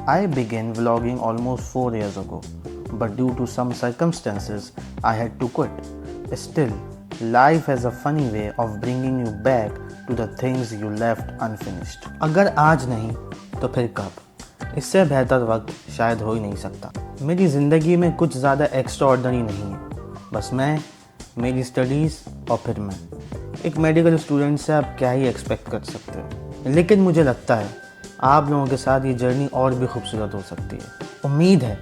I began vlogging almost 4 years ago, but due to some circumstances, I had to quit. Still, life has a funny way of bringing you back to the things you left unfinished. अगर आज नहीं तो फिर कब? इससे बेहतर वक्त शायद हो ही नहीं सकता। मेरी ज़िंदगी में कुछ ज़्यादा एक्स्ट्रा ऑर्डिनरी नहीं है, बस मैं, मेरी स्टडीज़ और फिर मैं। एक मेडिकल स्टूडेंट से आप क्या ही एक्सपेक्ट कर सकते हो, लेकिन मुझे लगता है आप लोगों के साथ ये जर्नी और भी खूबसूरत हो सकती है। उम्मीद है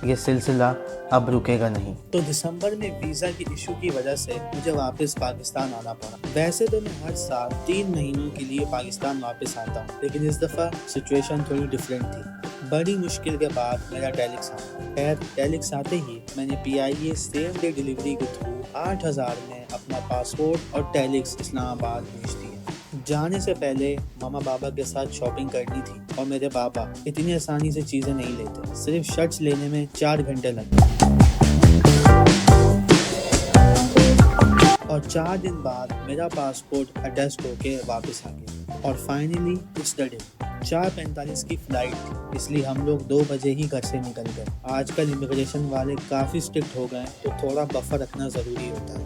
ये सिलसिला अब रुकेगा नहीं। तो दिसंबर में वीज़ा की इशू की वजह से मुझे वापस पाकिस्तान आना पड़ा। वैसे तो मैं हर साल 3 महीनों के लिए पाकिस्तान वापस आता हूँ, लेकिन इस दफ़ा सिचुएशन थोड़ी डिफरेंट थी। बड़ी मुश्किल के बाद मेरा टेलिक्स आया। खैर टेलिक्स आते ही मैंने PIA सेम डे डिलीवरी के थ्रू 8,000 में अपना पासपोर्ट और टेलिक्स इस्लामाबाद भेज दिया। जाने से पहले मामा बाबा के साथ शॉपिंग करनी थी और मेरे पापा इतनी आसानी से चीज़ें नहीं लेते। सिर्फ शर्ट्स लेने में 4 घंटे लगते और 4 दिन बाद मेरा पासपोर्ट अटेस्ट होके वापस आ गया। और फाइनली इट्स द डे। 4:45 की फ्लाइट थी, इसलिए हम लोग 2 बजे ही घर से निकल गए। आजकल इमिग्रेशन वाले काफ़ी स्ट्रिक्ट हो गए, तो थोड़ा बफर रखना ज़रूरी होता है।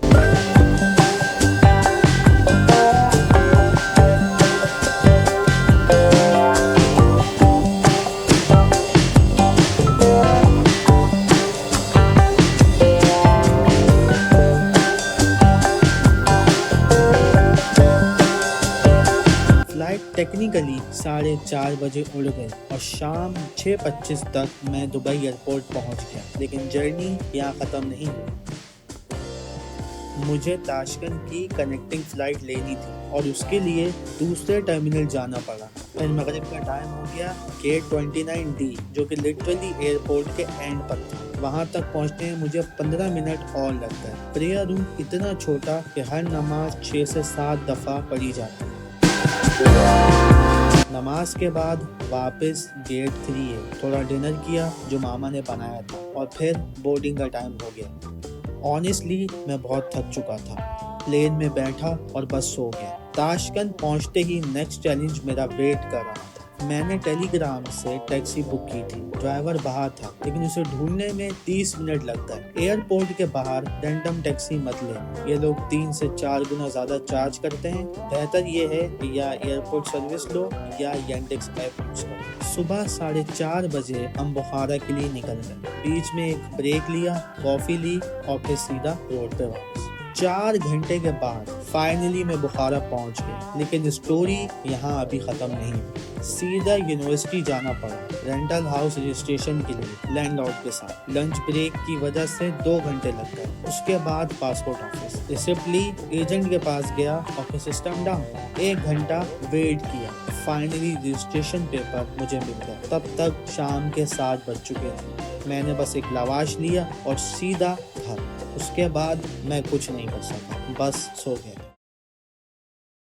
टेक्निकली 4:30 बजे उड़ गए और शाम 6:25 तक मैं दुबई एयरपोर्ट पहुंच गया। लेकिन जर्नी यहाँ ख़त्म नहीं हुई। मुझे ताशकंद की कनेक्टिंग फ़्लाइट लेनी थी और उसके लिए दूसरे टर्मिनल जाना पड़ा। फिर मगरिब का टाइम हो गया। गेट 29D जो कि लिटरली एयरपोर्ट के एंड पर था, वहाँ तक पहुँचने में मुझे 15 मिनट और लग गए। प्रेयर रूम इतना छोटा कि हर नमाज 6 से 7 दफ़ा पढ़ी जाती है। नमाज के बाद वापस गेट 3A थोड़ा डिनर किया जो मामा ने बनाया था और फिर बोर्डिंग का टाइम हो गया। ऑनेस्टली मैं बहुत थक चुका था। प्लेन में बैठा और बस सो गया। ताशकंद पहुंचते ही नेक्स्ट चैलेंज मेरा वेट कर रहा था। मैंने टेलीग्राम से टैक्सी बुक की थी। ड्राइवर बाहर था, लेकिन उसे ढूंढने में 30 मिनट लग गए। एयरपोर्ट के बाहर रैंडम टैक्सी मत ले, ये लोग 3 से 4 गुना ज्यादा चार्ज करते हैं। बेहतर ये है कि या एयरपोर्ट सर्विस लो या Yandex ऐप यूज करो। सुबह 4:30 बजे हम बुखारा के लिए निकल गए। बीच में एक ब्रेक लिया, कॉफी ली और फिर सीधा रोड पे वापस। 4 घंटे के बाद फाइनली मैं बुखारा पहुंच गया। लेकिन स्टोरी यहाँ अभी ख़त्म नहीं हुई। सीधा यूनिवर्सिटी जाना पड़ा, रेंटल हाउस रजिस्ट्रेशन के लिए लैंडलॉर्ड के साथ। लंच ब्रेक की वजह से 2 घंटे लग गए। उसके बाद पासपोर्ट ऑफिस, रिसिप्ट ली, एजेंट के पास गया और फिर सिस्टम डाउन। 1 घंटा वेट किया। फाइनली रजिस्ट्रेशन पेपर मुझे मिल गया। तब तक शाम के 7 बज चुके थे। मैंने बस एक लवाश लिया और सीधा घर। उसके बाद मैं कुछ नहीं कर सका, बस सो गया।